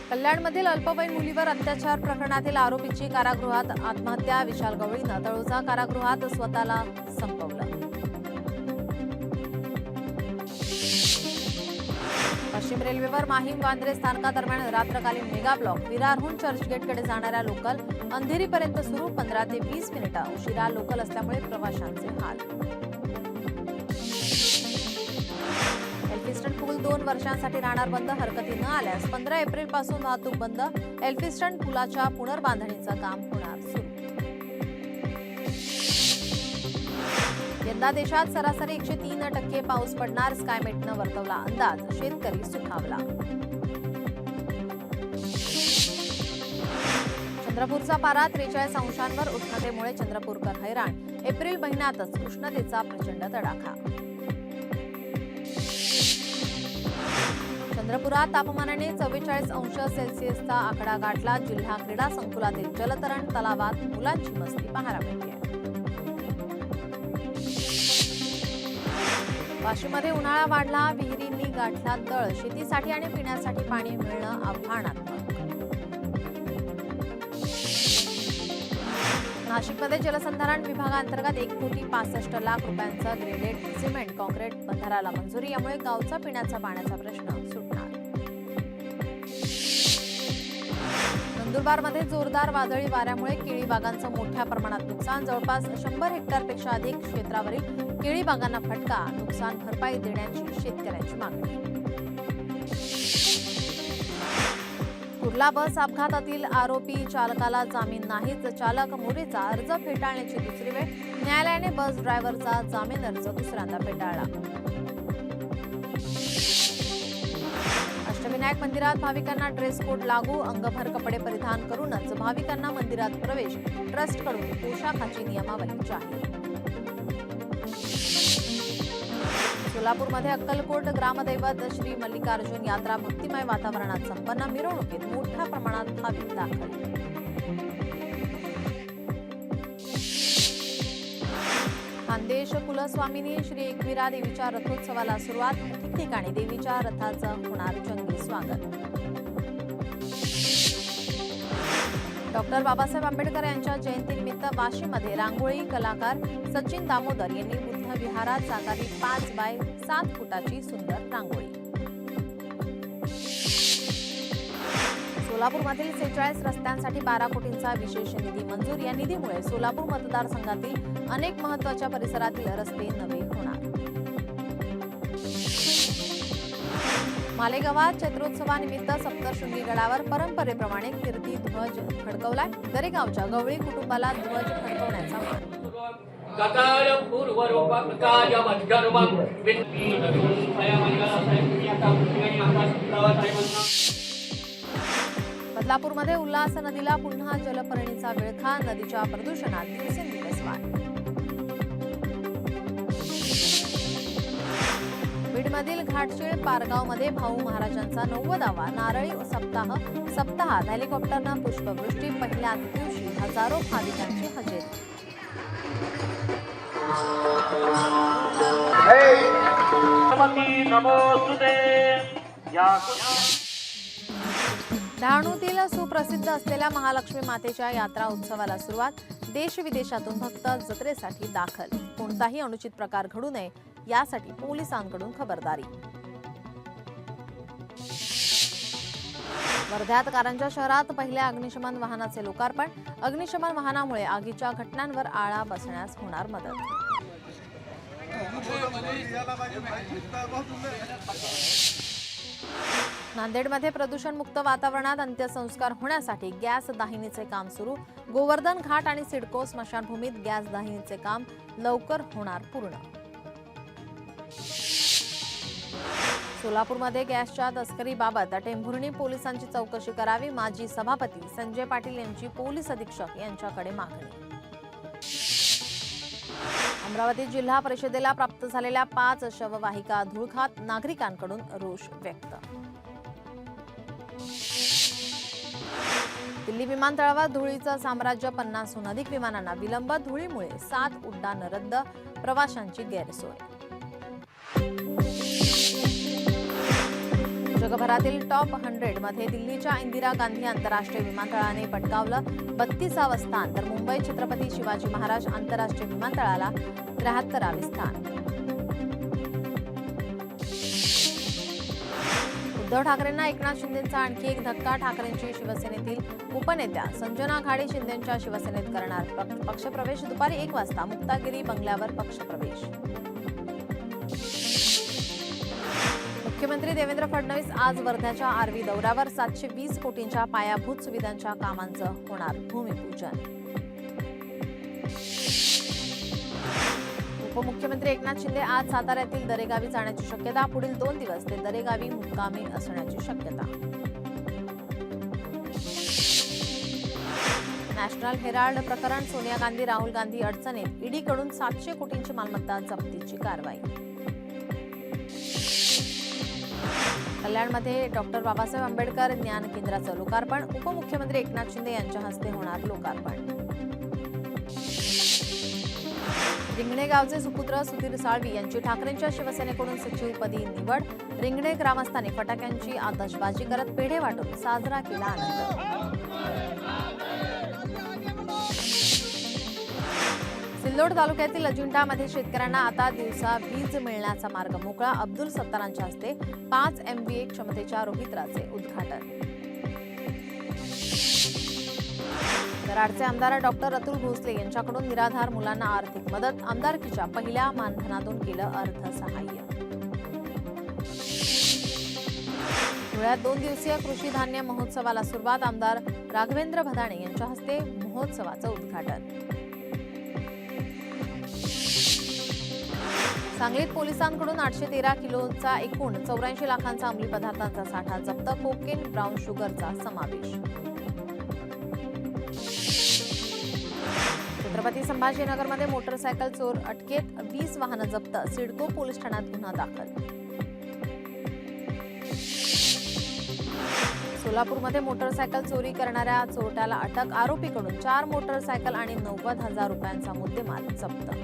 कल्याणमधील अल्पवयीन मुलीवर अत्याचार प्रकरणातील आरोपीची कारागृहात आत्महत्या. विशाल गवळीनं तळोजा कारागृहात स्वतःला संपवलं. पश्चिम रेल्वेवर माहीम वांद्रे स्थानकादरम्यान रात्रकालीन मेगा ब्लॉक. विरारहून चर्चगेटकडे जाणाऱ्या लोकल अंधेरीपर्यंत सुरू. 15 ते 20 मिनिटं उशिरा लोकल असल्यामुळे प्रवाशांचे हाल. एल्फिस्टन पूल 2 वर्षांसाठी राहणार बंद. हरकती न आल्यास 15 एप्रिलपासून वाहतूक बंद. एल्फिस्टन पुलाच्या पुनर्बांधणीचं काम होणार सुरू. यंदा देशात सरासरी 103% पाऊस पडणार. स्कायमेटनं वर्तवला अंदाज. शेतकरी सुखावला. चंद्रपूरचा पारा 43 अंशांवर. उष्णतेमुळे चंद्रपूरकर हैराण. एप्रिल महिन्यातच उष्णतेचा प्रचंड तडाखा. चंद्रपुरात तापमानाने 44 अंश सेल्सिअसचा आकडा गाठला. जिल्हा क्रीडा संकुलातील जलतरण तलावात मुलांची मस्ती पाहायला मिळते. वाशीमध्ये उन्हाळा वाढला. विहिरींनी गाठला तळ. शेतीसाठी आणि पिण्यासाठी पाणी मिळणं आव्हानात्मक. नाशिकमध्ये जलसंधारण विभागांतर्गत 1,65 लाख रुपयांचं ग्रेडेड सिमेंट कॉन्क्रीट बंधाराला मंजुरी. यामुळे गावचा पिण्याचा पाण्याचा प्रश्न सुटणार. नंदुरबारमध्ये जोरदार वादळी वाऱ्यामुळे केळी बागांचं मोठ्या प्रमाणात नुकसान. जवळपास 100 हेक्टरपेक्षा अधिक क्षेत्रावरील केळी बागांना फटका. नुकसान भरपाई देण्याची शेतकऱ्यांची मागणी. कुर्ला बस अपघातातील आरोपी चालकाला जामीन नाहीच. चालक मोरेचा अर्ज फेटाळण्याची दुसरी वेळ. न्यायालयाने बस ड्रायव्हरचा जामीन अर्ज दुसऱ्यांदा फेटाळला. अष्टविनायक मंदिरात भाविकांना ड्रेस कोड लागू. अंगभर कपडे परिधान करूनच भाविकांना मंदिरात प्रवेश. ट्रस्टकडून पोशाखाची नियमावली जाहीर. सोलापूरमध्ये अक्कलकोट ग्रामदैवत श्री मल्लिकार्जुन यात्रा भक्तिमय वातावरणात संपन्न. मिरवणुकीत मोठ्या प्रमाणात भाविक दाखल. खानदेश कुलस्वामिनी श्री एकविरा देवीच्या रथोत्सवाला सुरुवात. ठिकठिकाणी देवीच्या रथाचं होणार जंगी स्वागत. डॉक्टर बाबासाहेब आंबेडकर यांच्या जयंतीनिमित्त वाशीमध्ये रांगोळी कलाकार सचिन दामोदर यांनी बुद्ध विहारात साकारली 5 बाय 7 फुटाची सुंदर रांगोळी. सोलापूरमधील 46 रस्त्यांसाठी 12 कोटींचा विशेष निधी मंजूर. या निधीमुळे सोलापूर मतदारसंघातील अनेक महत्त्वाच्या परिसरातील रस्ते नवे होणार. मालेगावात चैत्रोत्सवानिमित्त सप्तशृंगी गडावर परंपरेप्रमाणे कीर्ती ध्वज फडकवलाय. दरेगावच्या गवळी कुटुंबाला ध्वज फडकवण्याचा मान. बदलापूरमध्ये उल्हास नदीला पुन्हा जलपर्णीचा विळखा. नदीच्या प्रदूषणात दिवसेंदिवस वाढ. बीडमधील घाटशीळ पारगावमध्ये भाऊ महाराजांचा 90वा नारळी सप्ताहात हेलिकॉप्टरनं पुष्पवृष्टी. पहिल्याच दिवशी हजारो भाविकांची हजेरी. डहाणूतील सुप्रसिद्ध असलेल्या महालक्ष्मी मातेच्या यात्रा उत्सवाला सुरुवात. देश विदेशातून भक्त जत्रेसाठी दाखल. कोणताही अनुचित प्रकार घडू नये यासाठी पोलिसांकडून खबरदारी. वर्ध्यात कारंजा शहरात पहिल्या अग्निशमन वाहनाचे लोकार्पण. अग्निशमन वाहनामुळे आगीच्या घटनांवर आळा बसण्यास होणार मदत. नांदेडमध्ये प्रदूषणमुक्त वातावरणात अंत्यसंस्कार होण्यासाठी गॅस दाहिनीचे काम सुरू. गोवर्धन घाट आणि सिडको स्मशानभूमीत गॅस दाहिनीचे काम लवकर होणार पूर्ण. सोलापूरमध्ये गॅसच्या तस्करीबाबत टेंभुर्णी पोलिसांची चौकशी करावी. माजी सभापती संजय पाटील यांची पोलीस अधीक्षक यांच्याकडे मागणी. अमरावती जिल्हा परिषदेला प्राप्त झालेल्या 5 शववाहिका धुळखात. नागरिकांकडून रोष व्यक्त. दिल्ली विमानतळावर धुळीचं साम्राज्य. 50हून अधिक विमानांना विलंब. धुळीमुळे 7 उड्डाण रद्द. प्रवाशांची गैरसोय. जगभरातील टॉप 100 मध्ये दिल्लीच्या इंदिरा गांधी आंतरराष्ट्रीय विमानतळाने पटकावलं 32वे स्थान, तर मुंबई छत्रपती शिवाजी महाराज आंतरराष्ट्रीय विमानतळाला 73वे स्थान. उद्धव ठाकरेंना एकनाथ शिंदेंचा आणखी एक धक्का. ठाकरेंची शिवसेनेतील उपनेत्या संजना घाडे शिंदेंच्या शिवसेनेत करणार पक्षप्रवेश. दुपारी 1 वाजता मुक्तागिरी बंगल्यावर पक्षप्रवेश. मुख्यमंत्री देवेंद्र फडणवीस आज वर्ध्याच्या आर्वी दौऱ्यावर. 720 कोटींच्या पायाभूत सुविधांच्या कामांचं होणार भूमिपूजन. उपमुख्यमंत्री एकनाथ शिंदे आज साताऱ्यातील दरेगावी जाण्याची शक्यता. पुढील 2 दिवस ते दरेगावी मुक्कामी असण्याची शक्यता. नॅशनल हेराल्ड प्रकरण. सोनिया गांधी राहुल गांधी अडचणीत. ईडीकडून 700 कोटींची मालमत्ता जप्तीची कारवाई. कल्याणमध्ये डॉक्टर बाबासाहेब आंबेडकर ज्ञान केंद्राचं लोकार्पण. उपमुख्यमंत्री एकनाथ शिंदे यांच्या हस्ते होणार लोकार्पण. रिंगणे गावचे सुपुत्र सुधीर साळवी यांची ठाकरेंच्या शिवसेनेकडून सचिवपदी निवड. रिंगणे ग्रामस्थांनी फटाक्यांची आतषबाजी करत पेढे वाटून साजरा केला आनंद. सिल्लोड तालुक्यातील अजिंठामध्ये शेतकऱ्यांना आता दिवसा वीज मिळण्याचा मार्ग मोकळा. अब्दुल सत्तारांच्या हस्ते 5 MVA क्षमतेच्या रोहित्राचे उद्घाटन. कराडचे आमदार डॉक्टर अतुल भोसले यांच्याकडून निराधार मुलांना आर्थिक मदत. आमदारकीच्या पहिल्या मानधनातून केलं अर्थसहाय्य. धुळ्यात 2 दिवसीय कृषी धान्य महोत्सवाला सुरुवात. आमदार राघवेंद्र भदाणे यांच्या हस्ते महोत्सवाचं उद्घाटन. सांगलीत पोलिसांकडून 813 किलोचा एकूण 84 लाखांचा अंमली पदार्थांचा साठा जप्त. कोकेन, ब्राऊन शुगरचा समावेश. छत्रपती संभाजीनगरमध्ये मोटरसायकल चोर अटकेत. 20 वाहनं जप्त. सिडको पोलीस ठाण्यात गुन्हा दाखल. सोलापूरमध्ये मोटरसायकल चोरी करणाऱ्या चोरट्याला अटक. आरोपीकडून 4 मोटरसायकल आणि 90,000 रुपयांचा मुद्देमाल जप्त.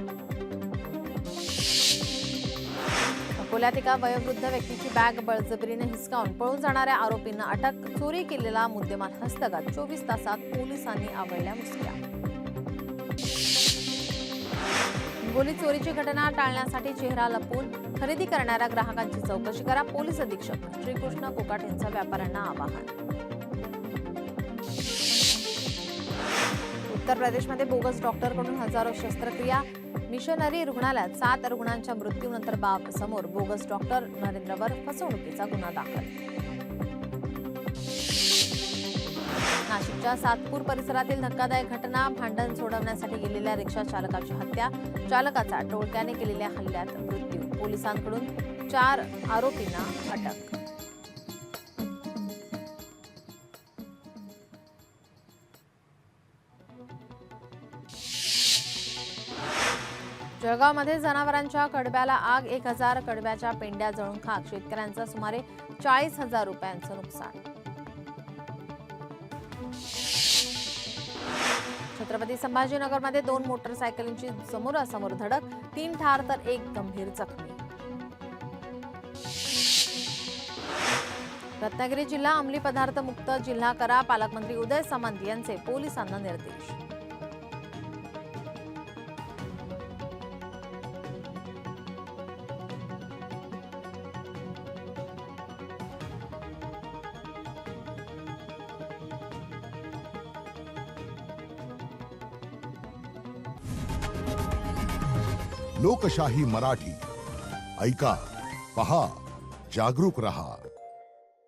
अकोल्यात एका वयोवृद्ध व्यक्तीची बॅग बळजबरीने हिसकावून पळून जाणाऱ्या आरोपींना अटक. चोरी केलेला मुद्देमाल हस्तगत. 24 तासात पोलिसांनी आवळल्या मुसक्या. हिंगोली चोरीची घटना टाळण्यासाठी चेहरा लपवून खरेदी करणाऱ्या ग्राहकांची चौकशी करा. पोलीस अधीक्षक श्रीकृष्ण कोकाटेंचं व्यापाऱ्यांना आवाहन. उत्तर प्रदेशमध्ये बोगस डॉक्टरकडून हजारो शस्त्रक्रिया. मिशनरी रुग्णालयात 7 रुग्णांच्या मृत्यूनंतर बाब समोर. बोगस डॉक्टर नरेंद्रवर फसवणुकीचा गुन्हा दाखल. नाशिकच्या सातपूर परिसरातील धक्कादायक घटना. भांडण सोडवण्यासाठी गेलेल्या रिक्षा चालकाची हत्या. चालकाचा टोळक्याने केलेल्या हल्ल्यात मृत्यू. पोलिसांकडून 4 आरोपींना अटक. जळगावमध्ये जनावरांच्या कडब्याला आग. 1000 कडब्याच्या पेंड्या जळून खाक. शेतकऱ्यांचं सुमारे 40,000 रुपयांचं नुकसान. छत्रपती संभाजीनगरमध्ये 2 मोटरसायकलींची समोरासमोर धडक. 3 ठार तर 1 गंभीर जखमी. रत्नागिरी जिल्हा अंमली पदार्थ मुक्त जिल्हा करा. पालकमंत्री उदय सामंत यांचे पोलिसांना निर्देश. लोकशाही मराठी ऐका, पहा, जागरूक रहा.